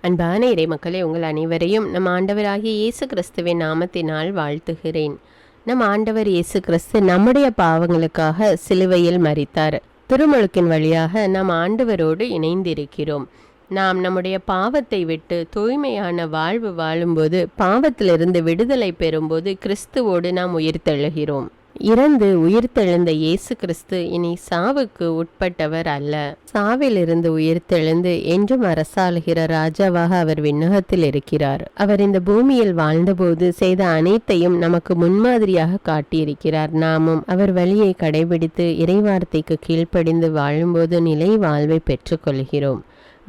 அன்பான இறை மக்களே, உங்கள் அனைவரையும் நம் ஆண்டவராகிய இயேசு கிறிஸ்துவின் நாமத்தினால் வாழ்த்துகிறேன். நம் ஆண்டவர் இயேசு கிறிஸ்து நம்முடைய பாவங்களுக்காக சிலுவையில் மரித்தார். திருமுழுக்கின் வழியாக நாம் ஆண்டவரோடு இணைந்திருக்கிறோம். நாம் நம்முடைய பாவத்தை விட்டு தூய்மையான வாழ்வு வாழும்போது, பாவத்திலிருந்து விடுதலை பெறும்போது கிறிஸ்துவோடு நாம் உயிர்த்தெழுகிறோம். இறந்து உயிர்த்தெழுந்த இயேசு கிறிஸ்து இனி சாவுக்கு உட்பட்டவர் அல்ல. சாவிலிருந்து உயிர்த்தெழுந்து என்றும் அரசாளுகிற ராஜாவாக அவர் விண்ணகத்தில் இருக்கிறார். அவர் இந்த பூமியில் வாழ்ந்தபோது செய்த அனைத்தையும் நமக்கு முன்மாதிரியாக காட்டியிருக்கிறார். நாமும் அவர் வழியை கடைபிடித்து இறைவார்த்தைக்கு கீழ்ப்படிந்து வாழும்போது நிலை வாழ்வை பெற்றுக்கொள்கிறோம்.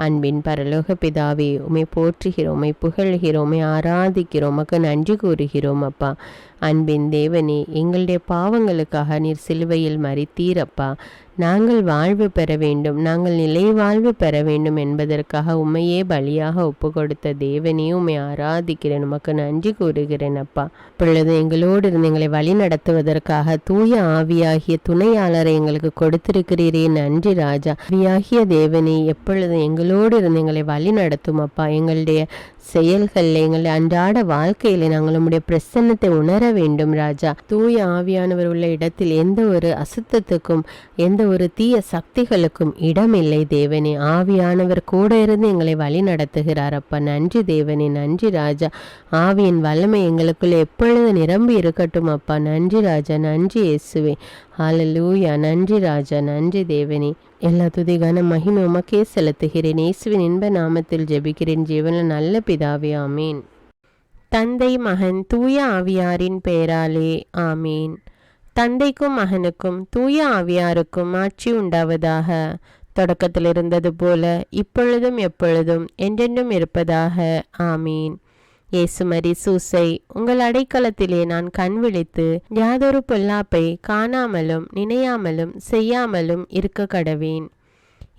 அன்பின் பரலோக பிதாவே, உம்மை போற்றுகிறோம், உம்மை புகழ்கிறோம், உம்மை ஆராதிக்கிறோம், உமக்கு நன்றி கூறுகிறோம் அப்பா. அன்பின் தேவனே, எங்களுடைய பாவங்களுக்காக நீர் சிலுவையில் மரித்தீர் அப்பா. நாங்கள் வாழ்வு பெற வேண்டும், நாங்கள் நிலை வாழ்வு பெற வேண்டும் என்பதற்காக உம்மையே பலியாக ஒப்பு கொடுத்த தேவனே, உம்மை ஆராதிக்கிறேன், உமக்கு நன்றி கூறுகிறேன் அப்பா. இப்பொழுது எங்களோடு இருந்து எங்களை வழி நடத்துவதற்காக தூய ஆவியாகிய துணையாளரை எங்களுக்கு கொடுத்திருக்கிறீரே, நன்றி ராஜா. ஆவியாகிய தேவனே, எப்பொழுது எங்களோடு இருந்து எங்களை வழி நடத்தும் அப்பா. எங்களுடைய செயல்களில், எங்களுடைய அன்றாட வாழ்க்கையில நாங்கள் உம்முடைய பிரசன்னத்தை உணர வேண்டும் ராஜா. தூய ஆவியானவர் உள்ள இடத்தில் எந்த ஒரு அசுத்தத்துக்கும் எந்த ஒரு தீய சக்திகளுக்கும் இடமில்லை தேவனே. ஆவியானவர் கூட இருந்து எங்களை வழி நடத்துகிறார் அப்பா. நன்றி தேவனே, நன்றி ராஜா. ஆவியின் வல்லமை எங்களுக்குள்ள எப்பொழுது நிரம்பி இருக்கட்டும் அப்பா. நன்றி ராஜா, நன்றி இயேசுவே. ஹல்லேலூயா. நன்றி ராஜா, நன்றி தேவனே. எல்லா துதிகான மகிமை உமக்கே செலுத்துகிறேன். இயேசுவின் இன்ப நாமத்தில் ஜெபிக்கிறேன் ஜீவனில் நல்ல பிதாவே, ஆமீன். தந்தை மகன் தூய ஆவியாரின் பெயராலே ஆமீன். தந்தைக்கும் மகனுக்கும் தூய ஆவியாருக்கும் ஆட்சி உண்டாவதாக. தொடக்கத்தில் இருந்தது போல இப்பொழுதும் எப்பொழுதும் என்றென்றும் இருப்பதாக ஆமீன். இயேசுமரி சூசை, உங்கள் அடைக்கலத்திலே நான் கண் விழித்து யாதொரு பொல்லாப்பை காணாமலும் நினையாமலும் செய்யாமலும் இருக்க கடவேன்.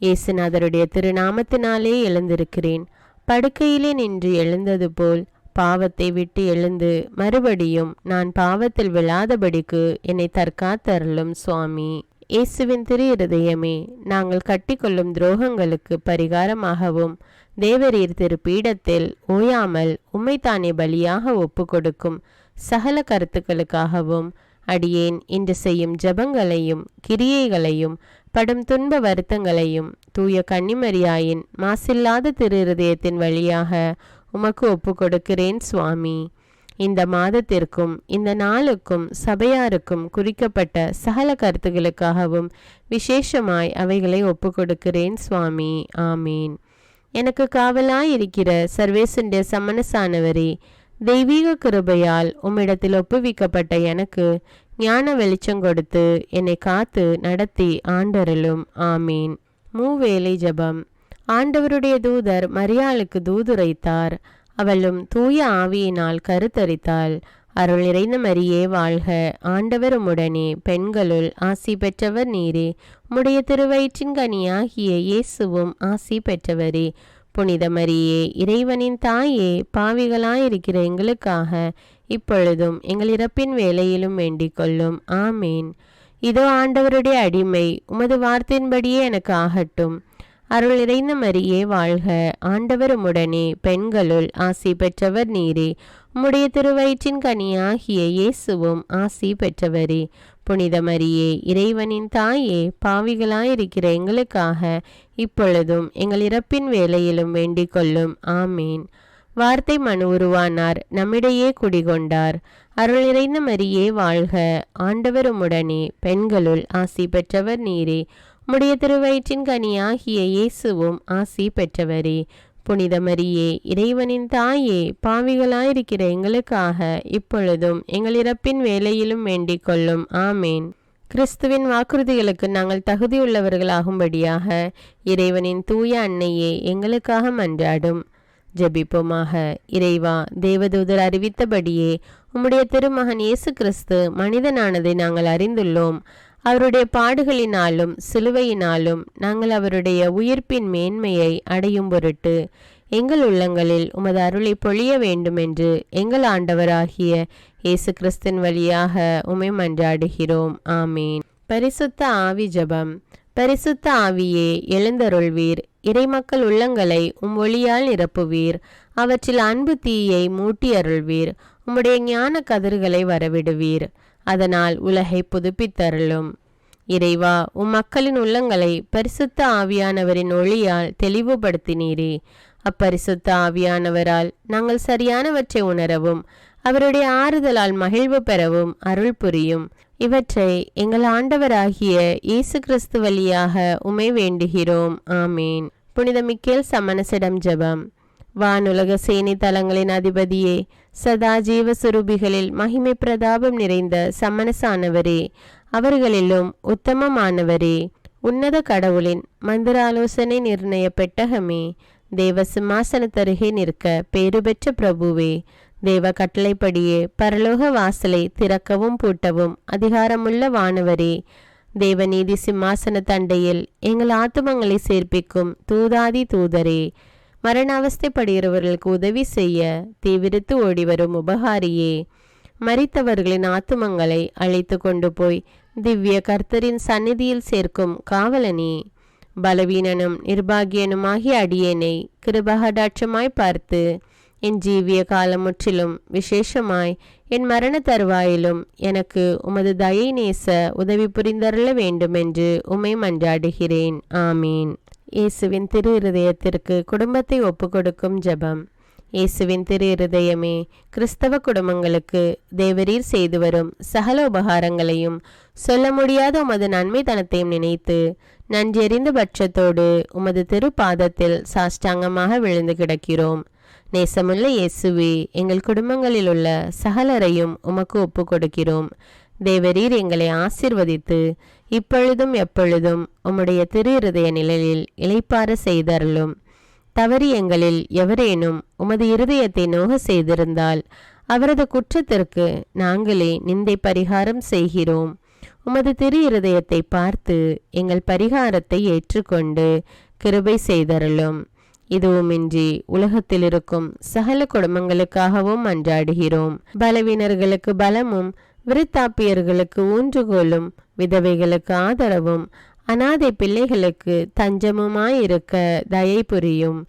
இயேசுநாதருடைய திருநாமத்தினாலே எழுந்திருக்கிறேன். படுக்கையிலே நின்று எழுந்தது போல் பாவத்தை விட்டு எழுந்து மறுபடியும் நான் பாவத்தில் விழாதபடிக்கு என்னை தற்காத்தருளும் சுவாமி. இயேசுவின் திரு இருதயமே, நாங்கள் கட்டிக்கொள்ளும் துரோகங்களுக்கு பரிகாரமாகவும் தேவரீர் திரு பீடத்தில் ஓயாமல் உம்மைத்தானே பலியாக ஒப்பு கொடுக்கும் சகல கருத்துக்களுக்காகவும் அடியேன் இன்று செய்யும் ஜபங்களையும் கிரியைகளையும் படும் துன்ப வருத்தங்களையும் தூய கன்னிமரியாயின் மாசில்லாத திரு இருதயத்தின் வழியாக உமக்கு ஒப்பு கொடுக்கிறேன் சுவாமி. இந்த மாதத்திற்கும் இந்த நாளுக்கும் சபையாருக்கும் குறிக்கப்பட்ட சகல கருத்துகளுக்காகவும் விசேஷமாய் அவைகளை ஒப்பு கொடுக்கிறேன் சுவாமி. ஆமீன். எனக்கு காவலாயிருக்கிற சர்வேசுடைய சமணசானவரே, தெய்வீக கிருபையால் உம்மிடத்தில் ஒப்புவிக்கப்பட்ட எனக்கு ஞான வெளிச்சம் கொடுத்து என்னை காத்து நடத்தி ஆண்டருளும். ஆமீன். மூவேளை ஜபம். ஆண்டவருடைய தூதர் மரியாளுக்கு தூதுரைத்தார். அவளும் தூய ஆவியினால் கருத்தரித்தாள். அருள் நிறைந்த மரியே வாழ்க, ஆண்டவர் உம்முடனே, பெண்களுள் ஆசி பெற்றவர் நீரே. உம்முடைய திருவயிற்றின் கனியாகிய இயேசுவும் ஆசி பெற்றவரே. புனித மரியே, இறைவனின் தாயே, பாவிகளாயிருக்கிற எங்களுக்காக இப்பொழுதும் எங்கள் இறப்பின் வேளையிலும் வேண்டிக் கொள்ளும். ஆமீன். இதோ ஆண்டவருடைய அடிமை, உமது வார்த்தையின்படியே எனக்கு ஆகட்டும். அருள் நிறைந்த மரியே வாழ்க, ஆண்டவர் உம்முடனே, பெண்களுள் ஆசி பெற்றவர் நீரே. உம்முடைய திருவயிற்றின் கனியாகிய இயேசுவும் ஆசி பெற்றவரே. புனித மரியே, இறைவனின் தாயே, பாவிகளாயிருக்கிற எங்களுக்காக இப்பொழுதும் எங்கள் இறப்பின் வேளையிலும் வேண்டிக் கொள்ளும். ஆமீன். வார்த்தை மனு உருவானார், நம்மிடையே குடிகொண்டார். அருள் நிறைந்த மரியே வாழ்க, ஆண்டவர் உம்முடனே, பெண்களுள் ஆசி பெற்றவர் நீரே. உம்முடைய திருவயிற்றின் கனியாகிய இயேசுவும் ஆசி பெற்றவரே. புனித மரியே, இறைவனின் தாயே, பாவிகளாயிருக்கிற எங்களுக்காக இப்பொழுதும் எங்கள் இறப்பின் வேளையிலும் வேண்டிக் கொள்ளும். ஆமேன். கிறிஸ்துவின் வாக்குறுதிகளுக்கு நாங்கள் தகுதியுள்ளவர்களாகும்படியாக இறைவனின் தூய அன்னையே எங்களுக்காக மன்றாடும். ஜெபிப்போமாக. இறைவா, தேவதூதர் அறிவித்தபடியே உம்முடைய திருமகன் இயேசு கிறிஸ்து மனிதனானதை நாங்கள் அறிந்துள்ளோம். அவருடைய பாடுகளினாலும் சிலுவையினாலும் நாங்கள் அவருடைய உயிர்ப்பின் மேன்மையை அடையும் பொருட்டு எங்கள் உள்ளங்களில் உமது அருளை பொழிய வேண்டுமென்று எங்கள் ஆண்டவராகிய இயேசு கிறிஸ்தின் வழியாக உம்மை மன்றாடுகிறோம். ஆமீன். பரிசுத்த ஆவி ஜபம். பரிசுத்த ஆவியே எழுந்தருள்வீர். இறைமக்கள் உள்ளங்களை ஒளியால் நிரப்புவீர். அவற்றில் அன்பு தீயை மூட்டி அருள்வீர். உம்முடைய ஞான கதிர்களை வரவிடுவீர். அதனால் உலகை புதுப்பித்தருளும். இறைவா, மக்களின் உள்ளங்களை பரிசுத்த ஆவியானவரின் ஒளியால் தெளிவுபடுத்தினீரே. அப்பரிசுத்த ஆவியானவரால் நாங்கள் சரியானவற்றை உணரவும் அவருடைய ஆறுதலால் மகிழ்வு பெறவும் அருள் புரியும். இவற்றை எங்கள் ஆண்டவராகிய இயேசு கிறிஸ்து வழியாக உம்மை வேண்டுகிறோம். ஆமீன். புனித மிக்கேல் சமணசிடம் ஜெபம். வானுலக சேனை தலங்களின் அதிபதியே, சதா ஜீவ சுரூபிகளில் மகிமை பிரதாபம் நிறைந்த சமணசானவரே, அவர்களிலும் உத்தமமானவரே, உன்னத கடவுளின் மந்திர ஆலோசனை நிர்ணய பெட்டகமே, தேவ சிம்மாசனத்தருகே நிற்க பேறு பெற்ற பிரபுவே, தேவ கட்டளைப்படியே பரலோக வாசலை திறக்கவும் பூட்டவும் அதிகாரமுள்ள வானவரே, தேவநீதி சிம்மாசன தண்டையில் எங்கள் ஆத்துமங்களை சேர்ப்பிக்கும் தூதாதி தூதரே, மரண அவஸ்தைப்படுகிறவர்களுக்கு உதவி செய்ய தீவிரித்து ஓடிவரும் உபகாரியே, மரித்தவர்களின் ஆத்துமங்களை அழைத்து கொண்டு போய் திவ்ய கர்த்தரின் சந்நிதியில் சேர்க்கும் காவலனே, பலவீனனும் நிர்பாகியனுமாகிய அடியேனை கிருபகடாட்சமாய் பார்த்து என் ஜீவிய காலம் முற்றிலும் விசேஷமாய் என் மரண தருவாயிலும் எனக்கு உமது தயை நேச உதவி புரிந்தருள வேண்டுமென்று உம்மை மன்றாடுகிறேன். ஆமீன். இயேசுவின் திரு இருதயத்திற்கு குடும்பத்தை ஒப்புக்கொடுக்கும் ஜெபம். இயேசுவின் திரு இருதயமே, கிறிஸ்தவ குடும்பங்களுக்கு தேவரீர் செய்து வரும் சகல உபகாரங்களையும் சொல்ல முடியாத உமது நன்மைத்தனத்தையும் நினைத்து நன்றெறிந்த பட்சத்தோடு உமது திரு பாதத்தில் சாஷ்டாங்கமாக விழுந்து கிடக்கிறோம். நேசமுள்ள இயேசுவே, எங்கள் குடும்பங்களில் உள்ள சகலரையும் உமக்கு ஒப்பு கொடுக்கிறோம். தேவரீர் எங்களை ஆசீர்வதித்து இப்பொழுதும் எப்பொழுதும் உம்முடைய திரு இருதய நிழலில் இளைப்பாற செய்தருளும். தவறி எங்களில் எவரேனும் உமது இருதயத்தை நோக செய்திருந்தால் அவரது குற்றத்திற்கு நாங்களே நிந்தை பரிகாரம் செய்கிறோம். உமது திரு இருதயத்தை பார்த்து எங்கள் பரிகாரத்தை ஏற்றுக்கொண்டு கிருபை செய்தருளும். இதுவுமின்றி உலகத்தில் இருக்கும் சகல குடும்பங்களுக்காகவும் மன்றாடுகிறோம். பலவீனர்களுக்கு பலமும், விருத்தாப்பியர்களுக்கு ஊன்றுகோலும், விதவைகளுக்கு ஆதரவும், அனாதை பிள்ளைகளுக்கு தஞ்சமுமாயிருக்க தயை புரியும்.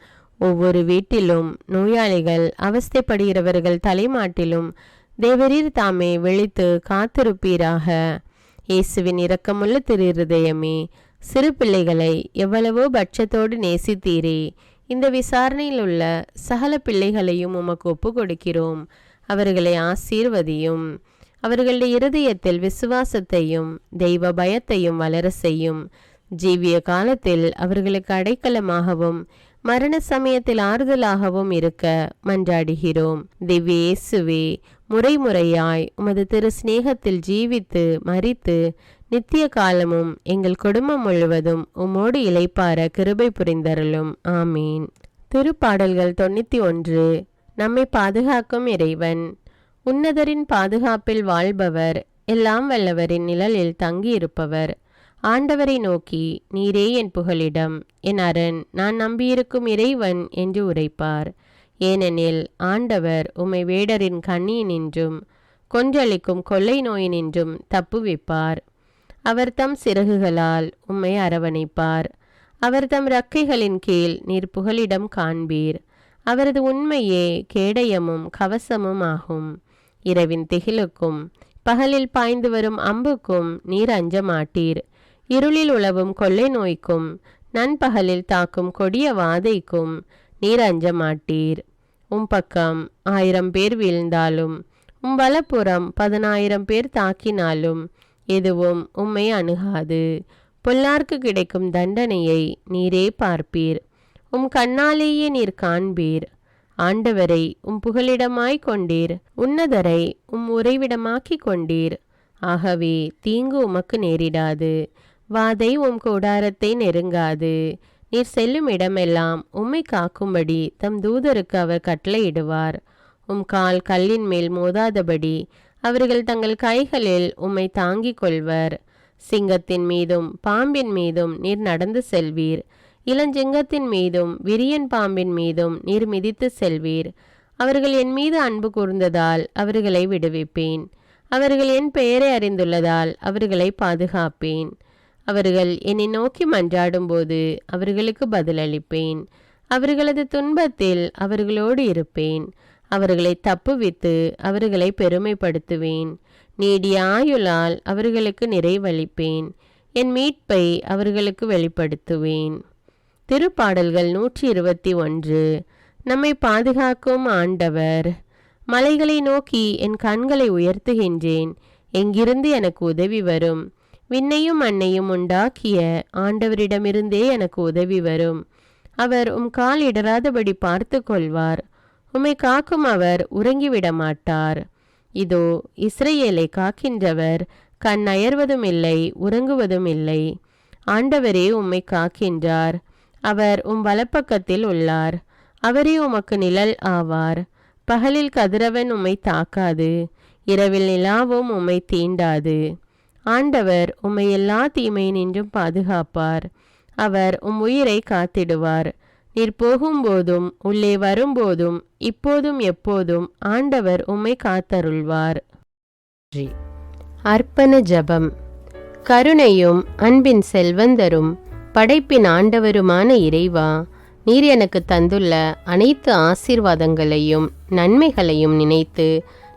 ஒவ்வொரு வீட்டிலும் நோயாளிகள் அவஸ்தைப்படுகிறவர்கள் தலைமாட்டிலும் தேவரீர் தாமே விழித்து காத்திருப்பீராக. இயேசுவின் இரக்கமுள்ள திரு இருதயமே, சிறு பிள்ளைகளை எவ்வளவோ பட்சத்தோடு நேசித்தீரே. இந்த விசாரணையில் உள்ள சகல பிள்ளைகளையும் உமக்கு ஒப்பு கொடுக்கிறோம். அவர்களை ஆசீர்வதியும். அவர்களுடைய இருதயத்தில் விசுவாசத்தையும் தெய்வ பயத்தையும் வளர செய்யும். ஜீவிய காலத்தில் அவர்களுக்கு அடைக்கலமாகவும் மரண சமயத்தில் ஆறுதலாகவும் இருக்க மன்றாடுகிறோம். திவ்ய இயேசுவே, முறைமுறையாய் உமது திரு சிநேகத்தில் ஜீவித்து மரித்து நித்திய காலமும் எங்கள் குடும்பம் முழுவதும் உம்மோடு இளைப்பார கிருபை புரிந்தருளும். ஆமீன். திருப்பாடல்கள் 91. நம்மை பாதுகாக்கும் இறைவன். உன்னதரின் பாதுகாப்பில் வாழ்பவர், எல்லாம் வல்லவரின் நிழலில் தங்கியிருப்பவர். ஆண்டவரை நோக்கி, நீரே என் புகலிடம், என் அரண், நான் நம்பியிருக்கும் இறைவன் என்று உரைப்பார். ஏனெனில் ஆண்டவர் உம்மை வேடரின் கண்ணியினின்றும் கொன்றளிக்கும் கொள்ளை நோயினின்றும் தப்புவிப்பார். அவர் தம் சிறகுகளால் உம்மை அரவணைப்பார். அவர் தம் இறக்கைகளின் கீழ் நீர் புகலிடம் காண்பீர். அவரது உண்மையே கேடயமும் கவசமும் ஆகும். இரவின் திகிலுக்கும் பகலில் பாய்ந்து வரும் அம்புக்கும் நீர் அஞ்ச மாட்டீர். இருளில் உலவும் கொள்ளை நோய்க்கும் நண்பகலில் தாக்கும் கொடிய வாதைக்கும் நீர் அஞ்ச மாட்டீர். உம் பக்கம் 1000 பேர் வீழ்ந்தாலும் உம் வலப்புறம் 10,000 பேர் தாக்கினாலும் எதுவும் உம்மை அணுகாது. பொல்லார்க்கு கிடைக்கும் தண்டனையை நீரே பார்ப்பீர். உம் கண்ணாலேயே நீர் காண்பீர். ஆண்டவரை உம் புகலிடமாய் கொண்டீர். உன்னதரை உம் உறைவிடமாக்கி கொண்டீர். ஆகவே தீங்கு உமக்கு நேரிடாது. வாதை உம் கூடாரத்தை நெருங்காது. நீர் செல்லும் இடமெல்லாம் உம்மை காக்கும்படி தம் தூதருக்கு அவர் கட்டளையிடுவார். உம் கால் கல்லின் மேல் மோதாதபடி அவர்கள் தங்கள் கைகளில் உம்மை தாங்கிக் கொள்வர். சிங்கத்தின் மீதும் பாம்பின் மீதும் நீர் நடந்து செல்வீர். இளஞ்சிங்கத்தின் மீதும் விரியன் பாம்பின் மீதும் நீர் மிதித்து செல்வீர். அவர்கள் என் மீது அன்பு கூர்ந்ததால் அவர்களை விடுவிப்பேன். அவர்கள் என் பெயரை அறிந்துள்ளதால் அவர்களை பாதுகாப்பேன். அவர்கள் என்னை நோக்கி மன்றாடும்போது அவர்களுக்கு பதிலளிப்பேன். அவர்களது துன்பத்தில் அவர்களோடு இருப்பேன். அவர்களை தப்புவித்து அவர்களை பெருமைப்படுத்துவேன். நீடிய ஆயுளால் அவர்களுக்கு நிறைவளிப்பேன். என் மீட்பை அவர்களுக்கு வெளிப்படுத்துவேன். திருப்பாடல்கள் 121. நம்மை பாதுகாக்கும் ஆண்டவர். மலைகளை நோக்கி என் கண்களை உயர்த்துகின்றேன். எங்கிருந்து எனக்கு உதவி வரும்? விண்ணையும் மண்ணையும் உண்டாக்கிய ஆண்டவரிடமிருந்தே எனக்கு உதவி வரும். அவர் கால் இடராதபடி பார்த்து கொள்வார். உம்மை காக்கும் அவர் உறங்கிவிட மாட்டார். இதோ இஸ்ரவேலை காக்கின்றவர் கண் அயர்வதும் இல்லை, உறங்குவதும் இல்லை. ஆண்டவரே உம்மை காக்கின்றார். அவர் வலப்பக்கத்தில் உள்ளார். அவரே உமக்கு நிழல் ஆவார். பகலில் கதிரவன் உம்மை தாக்காது, இரவில் நிலாவும் உம்மை தீண்டாது. ஆண்டவர் உம்மை எல்லா தீமையினின்றும் பாதுகாப்பார். அவர் உயிரை காத்திடுவார். நீர் போகும்போதும் உள்ளே வரும்போதும் இப்போதும் எப்போதும் ஆண்டவர் உம்மை காத்தருள்வார். அர்ப்பண ஜபம். கருணையும் அன்பின் செல்வந்தரும் படைப்பின் ஆண்டவருமான இறைவா, நீர் எனக்கு தந்துள்ள அனைத்து ஆசீர்வாதங்களையும் நன்மைகளையும் நினைத்து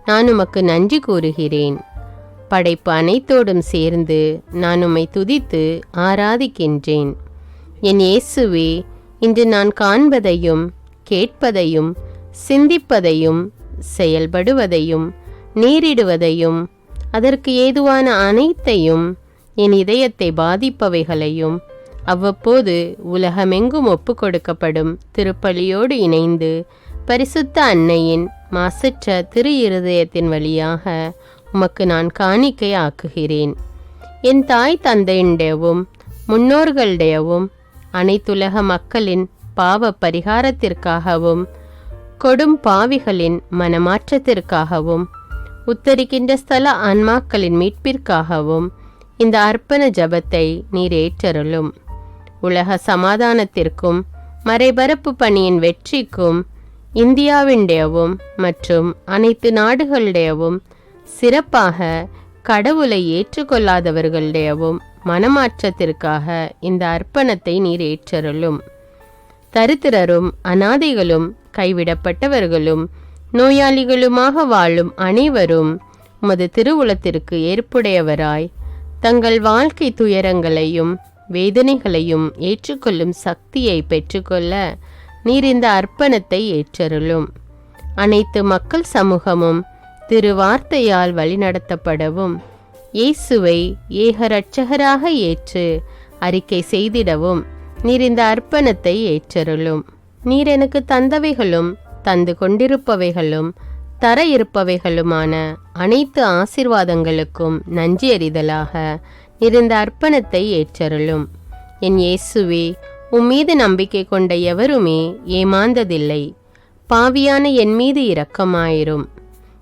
நான் உமக்கு நன்றி கூறுகிறேன். படைப்பு அனைத்தோடும் சேர்ந்து நான் உம்மை துதித்து ஆராதிக்கின்றேன். என் இயேசுவே, இன்று நான் காண்பதையும் கேட்பதையும் சிந்திப்பதையும் செயல்படுவதையும் நேரிடுவதையும் அதற்கு ஏதுவான அனைத்தையும் என் இதயத்தை பாதிப்பவைகளையும் அவ்வப்போது உலகமெங்கும் ஒப்பு கொடுக்கப்படும் திருப்பலியோடு இணைந்து பரிசுத்த அன்னையின் மாசற்ற திரு இருதயத்தின் வழியாக உமக்கு நான் காணிக்கை ஆக்குகிறேன். என் தாய் தந்தையுடையவும் முன்னோர்களுடையவும் அனைத்துலக மக்களின் பாவ பரிகாரத்திற்காகவும் கொடும் பாவிகளின் மனமாற்றத்திற்காகவும் உத்தரிக்கின்ற ஸ்தல ஆன்மாக்களின் மீட்பிற்காகவும் இந்த அர்ப்பண ஜபத்தை நீர் ஏற்றருளும். உலக சமாதானத்திற்கும் மறைபரப்பு பணியின் வெற்றிக்கும் இந்தியாவின்டையவும் மற்றும் அனைத்து நாடுகளுடையவும் சிறப்பாக கடவுளை ஏற்றுக்கொள்ளாதவர்களுடையவும் மனமாற்றத்திற்காக இந்த அர்ப்பணத்தை நீர் ஏற்றருளும். தரித்திரரும் அனாதைகளும் கைவிடப்பட்டவர்களும் நோயாளிகளுமாக வாழும் அனைவரும் உமது திருவுளத்திற்கு ஏற்புடையவராய் தங்கள் வாழ்க்கை துயரங்களையும் வேதனைகளையும் ஏற்றுக்கொள்ளும் சக்தியை பெற்றுக்கொள்ள நீர் இந்த அர்ப்பணத்தை ஏற்றருளும். அனைத்து மக்கள் சமூகமும் திருவார்த்தையால் வழிநடத்தப்படவும் இயேசுவை ஏக இரட்சகராக ஏற்று அறிக்கை செய்திடவும் நீர் இந்த அர்ப்பணத்தை ஏற்றருளும். நீர் எனக்கு தந்தவைகளும் தந்து கொண்டிருப்பவைகளும் தர இருப்பவைகளுமான அனைத்து ஆசீர்வாதங்களுக்கும் நன்றி அறிதலாக நீர் இந்த அர்ப்பணத்தை ஏற்றருளும். என் இயேசுவே, உம்மீது நம்பிக்கை கொண்ட எவருமே ஏமாந்ததில்லை. பாவியான என் மீது இரக்கமாயிரும்.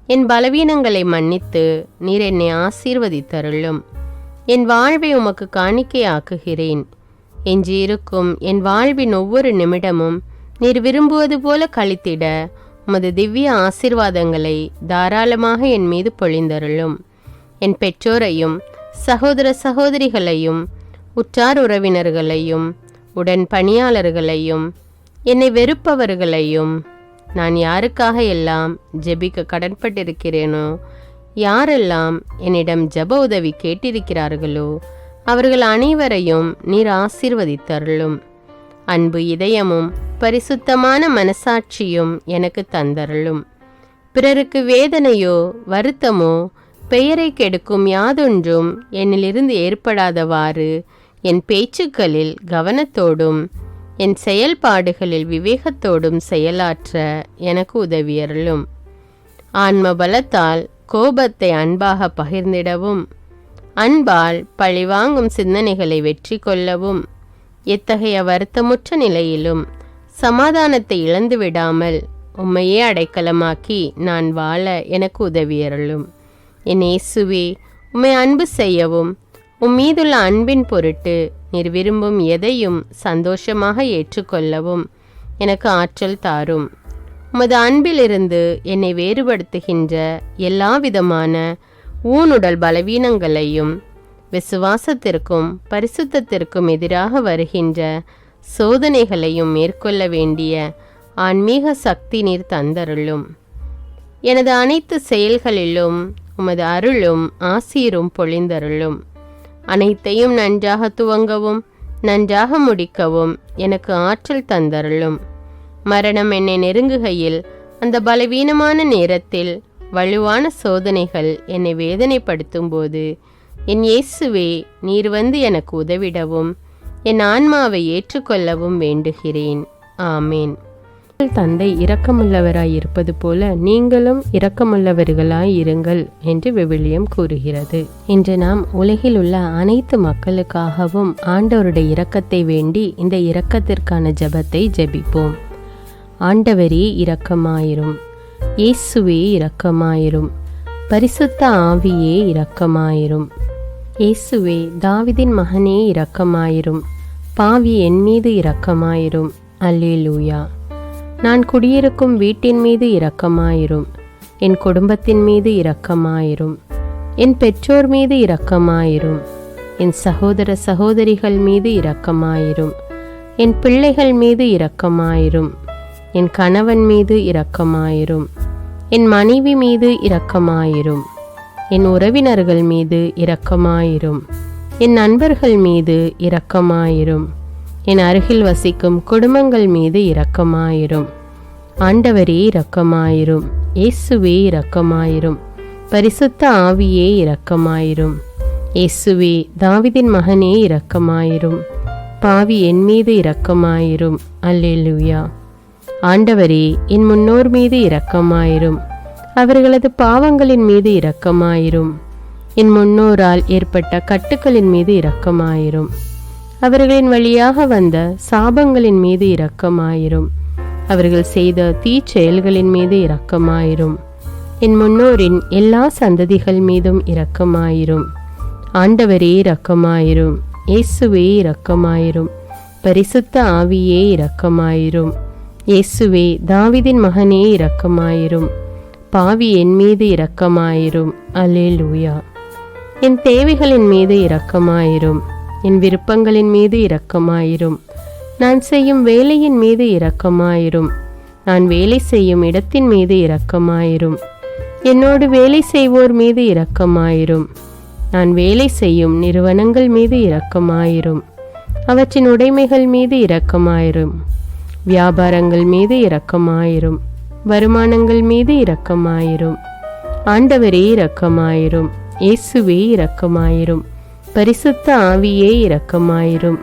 என் பலவீனங்களை மன்னித்து நீர் என்னை ஆசீர்வதித்தருளும். என் வாழ்வை உமக்கு காணிக்கையாக்குகிறேன். எஞ்சியிருக்கும் என் வாழ்வின் ஒவ்வொரு நிமிடமும் நீர் விரும்புவது போல கழித்திட உமது திவ்ய ஆசீர்வாதங்களை தாராளமாக என் மீது பொழிந்தருளும். என் பெற்றோரையும் சகோதர சகோதரிகளையும் உற்றார் உறவினர்களையும் உடன் பணியாளர்களையும் என்னை வெறுப்பவர்களையும் நான் யாருக்காக எல்லாம் ஜெபிக்க கடன்பட்டிருக்கிறேனோ, யாரெல்லாம் என்னிடம் ஜெப உதவி கேட்டிருக்கிறார்களோ அவர்கள் அனைவரையும் நீர் ஆசீர்வதித்தருளும். அன்பு இதயமும் பரிசுத்தமான மனசாட்சியும் எனக்கு தந்தருளும். பிறருக்கு வேதனையோ வருத்தமோ பெயரை கெடுக்கும் யாதொன்றும் என்னிலிருந்து ஏற்படாதவாறு என் பேச்சுக்களில் கவனத்தோடும் என் செயல்பாடுகளில் விவேகத்தோடும் செயலாற்ற எனக்கு உதவியருளும். ஆன்ம பலத்தால் கோபத்தை அன்பாக பகிர்ந்திடவும் அன்பால் பழிவாங்கும் சிந்தனைகளை வெற்றி கொள்ளவும் எத்தகைய வருத்தமுற்ற நிலையிலும் சமாதானத்தை இழந்து விடாமல் உம்மையே அடைக்கலமாக்கி நான் வாழ எனக்கு உதவியருளும். என் இயேசுவே, உம்மை அன்பு செய்யவும் உம்மீதுள்ள அன்பின் பொருட்டு நீர் விரும்பும் எதையும் சந்தோஷமாக ஏற்றுக்கொள்ளவும் எனக்கு ஆற்றல் தாரும். உமது அன்பிலிருந்து என்னை வேறுபடுத்துகின்ற எல்லா விதமான ஊனுடல் பலவீனங்களையும் விசுவாசத்திற்கும் பரிசுத்தத்திற்கும் எதிராக வருகின்ற சோதனைகளையும் மேற்கொள்ள வேண்டிய ஆன்மீக சக்தி நீர் தந்தருளும். எனது அனைத்து செயல்களிலும் உமது அருளும் ஆசீரும் பொழிந்தருளும். அனைத்தையும் நன்றாக துவங்கவும் நன்றாக முடிக்கவும் எனக்கு ஆற்றல் தந்தருளும். மரணம் என்னை நெருங்குகையில் அந்த பலவீனமான நேரத்தில் வலுவான சோதனைகள் என்னை வேதனைப்படுத்தும் போது என் இயேசுவே, நீர் வந்து எனக்கு உதவிடவும் என் ஆன்மாவை ஏற்றுக்கொள்ளவும் வேண்டுகிறேன். ஆமேன். தந்தை இரக்கமுள்ளவராய் இருப்பது போல நீங்களும் இரக்கமுள்ளவர்களாய் இருங்கள் என்று விவிலியம் கூறுகிறது. இன்று நாம் உலகில் உள்ள அனைத்து மக்களுக்காகவும் ஆண்டவருடைய இரக்கத்தை வேண்டி இந்த இரக்கத்திற்கான ஜெபத்தை ஜெபிப்போம். ஆண்டவரே இரக்கமாயிரும். இயேசுவே இரக்கமாயிரும். பரிசுத்த ஆவியே இரக்கமாயிரும். இயேசுவே, தாவீதின் மகனே இரக்கமாயிரும். பாவி என் மீது இரக்கமாயிரும். அல்லேலூயா. நான் குடியிருக்கும் வீட்டின் மீது இரக்கமாயிரும். என் குடும்பத்தின் மீது இரக்கமாயிரும். என் பெற்றோர் மீது இரக்கமாயிரும். என் சகோதர சகோதரிகள் மீது இரக்கமாயிரும். என் பிள்ளைகள் மீது இரக்கமாயிரும். என் கணவன் மீது இரக்கமாயிரும். என் மனைவி மீது இரக்கமாயிரும். என் உறவினர்கள் மீது இரக்கமாயிரும். என் நண்பர்கள் மீது இரக்கமாயிரும். என் அருகில் வசிக்கும் குடும்பங்கள் மீது இரக்கமாயிரும். ஆண்டவரே இரக்கமாயிரும். இயேசுவே இரக்கமாயிரும். பரிசுத்த ஆவியே இரக்கமாயிரும். இயேசுவே, தாவீதின் மகனே இரக்கமாயிரும். பாவி என் மீது இரக்கமாயிரும். அல்லேலூயா. ஆண்டவரே, என் முன்னோர் மீது இரக்கமாயிரும். அவர்களது பாவங்களின் மீது இரக்கமாயிரும். என் முன்னோரால் ஏற்பட்ட கட்டுக்களின் மீது இரக்கமாயிரும். அவர்களின் வழியாக வந்த சாபங்களின் மீது இரக்கமாயிரும். அவர்கள் செய்த தீச்செயல்களின் மீது இரக்கமாயிரும். என் முன்னோரின் எல்லா சந்ததிகள் மீதும் இரக்கமாயிரும். ஆண்டவரே இரக்கமாயிரும். இயேசுவே இரக்கமாயிரும். பரிசுத்த ஆவியே இரக்கமாயிரும். இயேசுவே, தாவீதின் மகனே இரக்கமாயிரும். பாவி என் மீது இரக்கமாயிரும். அல்லேலூயா. என் தேவைகளின் மீது இரக்கமாயிரும். என் விருப்பங்களின் மீது இரக்கமாயிரும். நான் செய்யும் வேலையின் மீது இரக்கமாயிரும். நான் வேலை செய்யும் இடத்தின் மீது இரக்கமாயிரும். என்னோடு வேலை செய்வோர் மீது இரக்கமாயிரும். நான் வேலை செய்யும் நிறுவனங்கள் மீது இரக்கமாயிரும். அவற்றின் உடைமைகள் மீது இரக்கமாயிரும். வியாபாரங்கள் மீது இரக்கமாயிரும். வருமானங்கள் மீது இரக்கமாயிரும். ஆண்டவரே இரக்கமாயிரும். இயேசுவே இரக்கமாயிரும். பரிசுத்த ஆவியே இரக்கமாயிரும்.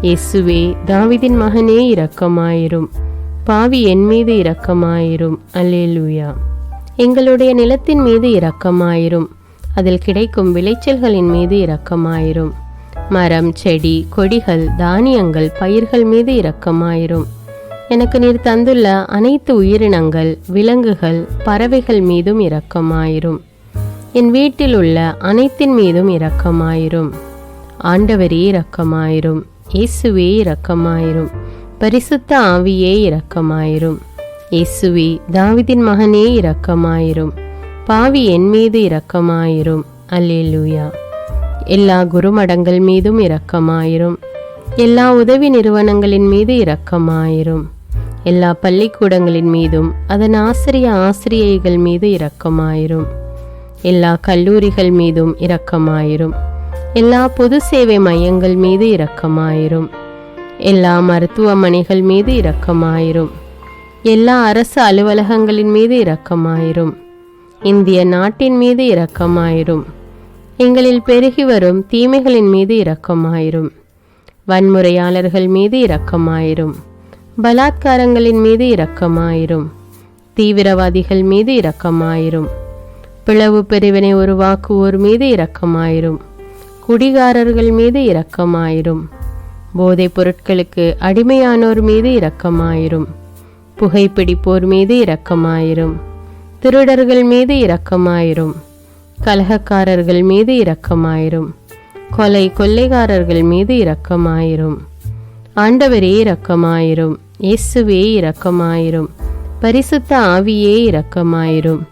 இயேசுவே, தாவீதின் மகனே இரக்கமாயிரும். பாவி என் மீது இரக்கமாயிரும். அல்லேலூயா. எங்களுடைய நிலத்தின் மீது இரக்கமாயிரும். அதில் கிடைக்கும் விளைச்சல்களின் மீது இரக்கமாயிரும். மரம், செடி, கொடிகள், தானியங்கள், பயிர்கள் மீது இரக்கமாயிரும். எனக்கு நீர் தந்துள்ள அனைத்து உயிரினங்கள், விலங்குகள், பறவைகள் மீதும் இரக்கமாயிரும். என் வீட்டில் உள்ள அனைத்தின் மீதும் இரக்கமாயிரும். ஆண்டவரே இரக்கமாயிரும். இயேசுவே இரக்கமாயிரும். பரிசுத்த ஆவியே இரக்கமாயிரும். இயேசுவே, தாவீதின் மகனே இரக்கமாயிரும். பாவி என் மீது இரக்கமாயிரும். அல்லேலூயா. எல்லா குருமடங்கள் மீதும் இரக்கமாயிரும். எல்லா உதவி நிறுவனங்களின் மீது இரக்கமாயிரும். எல்லா பள்ளிக்கூடங்களின் மீதும் அதன் ஆசிரியைகள் மீது இரக்கமாயிரும். எல்லா கல்லூரிகள் மீதும் இரக்கமாயிரும். எல்லா பொது சேவை மையங்கள் மீது இரக்கமாயிரும். எல்லா மருத்துவமனைகள் மீது இரக்கமாயிரும். எல்லா அரசு அலுவலகங்களின் மீது இரக்கமாயிரும். இந்திய நாட்டின் மீது இரக்கமாயிரும். எங்களில் பெருகி வரும் தீமைகளின் மீது இரக்கமாயிரும். வன்முறையாளர்கள் மீது இரக்கமாயிரும். பலாத்காரங்களின் மீது இரக்கமாயிரும். தீவிரவாதிகள் மீது இரக்கமாயிரும். பிளவு பிரிவினை உருவாக்குவோர் மீது இரக்கமாயிரும். குடிகாரர்கள் மீது இரக்கமாயிரும். போதைப் பொருட்களுக்கு அடிமையானோர் மீது இரக்கமாயிரும். புகைப்பிடிப்போர் மீது இரக்கமாயிரும். திருடர்கள் மீது இரக்கமாயிரும். கலகக்காரர்கள் மீது இரக்கமாயிரும். கொள்ளைக்காரர்கள் மீது இரக்கமாயிரும். ஆண்டவரே இரக்கமாயிரும். இயேசுவே இரக்கமாயிரும். பரிசுத்த ஆவியே இரக்கமாயிரும்.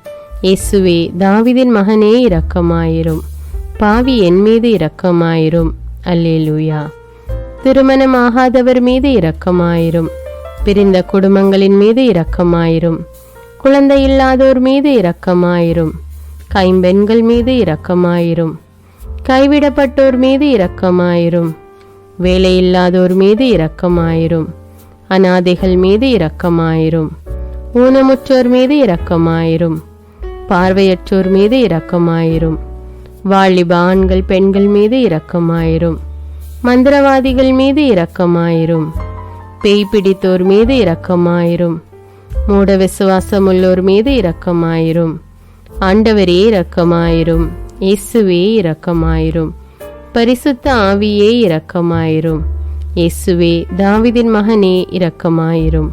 இயேசுவே, தாவீதின் மகனே இரக்கமாயிரும். பாவி என் மீது இரக்கமாயிரும். அல்லேலூயா. திருமணமாகாதவர் மீது இரக்கமாயிரும். பிரிந்த குடும்பங்களின் மீது இரக்கமாயிரும். குழந்தை இல்லாதோர் மீது இரக்கமாயிரும். கைம்பெண்கள் மீது இரக்கமாயிரும். கைவிடப்பட்டோர் மீது இரக்கமாயிரும். வேலையில்லாதோர் மீது இரக்கமாயிரும். அநாதைகள் மீது இரக்கமாயிரும். ஊனமுற்றோர் மீது இரக்கமாயிரும். பார்வையற்றோர் மீது இரக்கமாயிரும். வாலிப ஆண்கள் பெண்கள் மீது இரக்கமாயிரும். மந்திரவாதிகள் மீது இரக்கமாயிரும். பேய் பிடித்தோர் மீது இரக்கமாயிரும். மூட விசுவாசமுள்ளோர் மீது இரக்கமாயிரும். ஆண்டவரே இரக்கமாயிரும். இயேசுவே இரக்கமாயிரும். பரிசுத்த ஆவியே இரக்கமாயிரும். இயேசுவே தாவீதின் மகனே இரக்கமாயிரும்.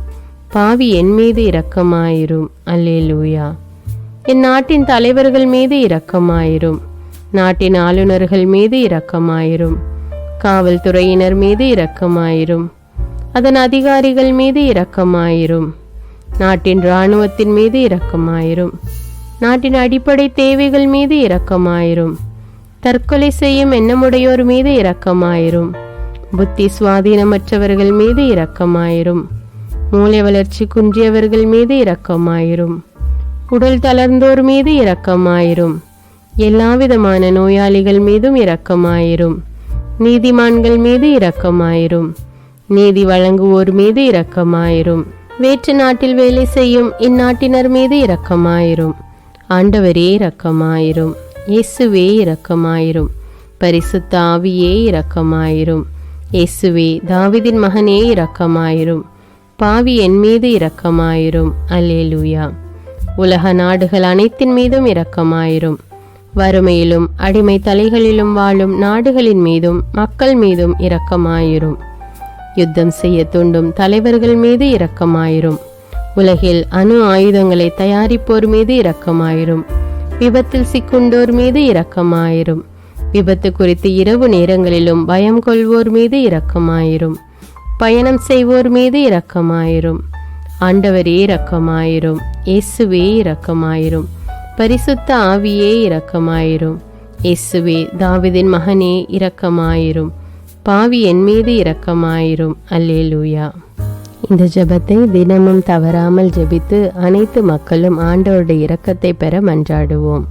பாவி என் மீது இரக்கமாயிரும். அல்லேலூயா. என் நாட்டின் தலைவர்கள் மீது இரக்கமாயிரும். நாட்டின் ஆளுநர்கள் மீது இரக்கமாயிரும். காவல்துறையினர் மீது இரக்கமாயிரும். அதன் அதிகாரிகள் மீது இரக்கமாயிரும். நாட்டின் இராணுவத்தின் மீது இரக்கமாயிரும். நாட்டின் அடிப்படை தேவைகள் மீது இரக்கமாயிரும். தற்கொலை செய்யும் எண்ணமுடையோர் மீது இரக்கமாயிரும். புத்தி சுவாதீனமற்றவர்கள் மீது இரக்கமாயிரும். மூளை வளர்ச்சி குன்றியவர்கள் மீது இரக்கமாயிரும். உடல் தளர்ந்தோர் மீது இரக்கமாயிரும். எல்லாவிதமான நோயாளிகள் மீதும் இரக்கமாயிரும். நீதிமான்கள் மீது இரக்கமாயிரும். நீதி வழங்குவோர் மீது இரக்கமாயிரும். வேற்று நாட்டில் வேலை செய்யும் இந்நாட்டினர் மீது இரக்கமாயிரும். ஆண்டவரே இரக்கமாயிரும். இயேசுவே இரக்கமாயிரும். பரிசுத்த ஆவியே இரக்கமாயிரும். இயேசுவே தாவீதின் மகனே இரக்கமாயிரும். பாவி என் மீது இரக்கமாயிரும். அல்லேலூயா. உலக நாடுகள் அனைத்தின் மீதும் இரக்கமாயிரும். வறுமையிலும் அடிமை தலைகளிலும் வாழும் நாடுகளின் மீதும் மக்கள் மீதும் இரக்கமாயிரும். யுத்தம் செய்ய தூண்டும் தலைவர்கள் மீது இரக்கமாயிரும். உலகில் அணு ஆயுதங்களை தயாரிப்போர் மீது இரக்கமாயிரும். விபத்தில் சிக்குண்டோர் மீது இரக்கமாயிரும். விபத்து குறித்து இரவு நேரங்களிலும் பயம் கொள்வோர் மீது இரக்கமாயிரும். பயணம் செய்வோர் மீது இரக்கமாயிரும். ஆண்டவரே இரக்கமாயிரும். இயேசுவே இரக்கமாயிரும். பரிசுத்த ஆவியே இரக்கமாயிரும். இயேசுவே தாவீதின் மகனே இரக்கமாயிரும். பாவி என் மீது இரக்கமாயிரும். அல்லேலூயா. இந்த ஜெபத்தை தினமும் தவறாமல் ஜெபித்து அனைத்து மக்களும் ஆண்டவருடைய இரக்கத்தை பெற மன்றாடுவோம்.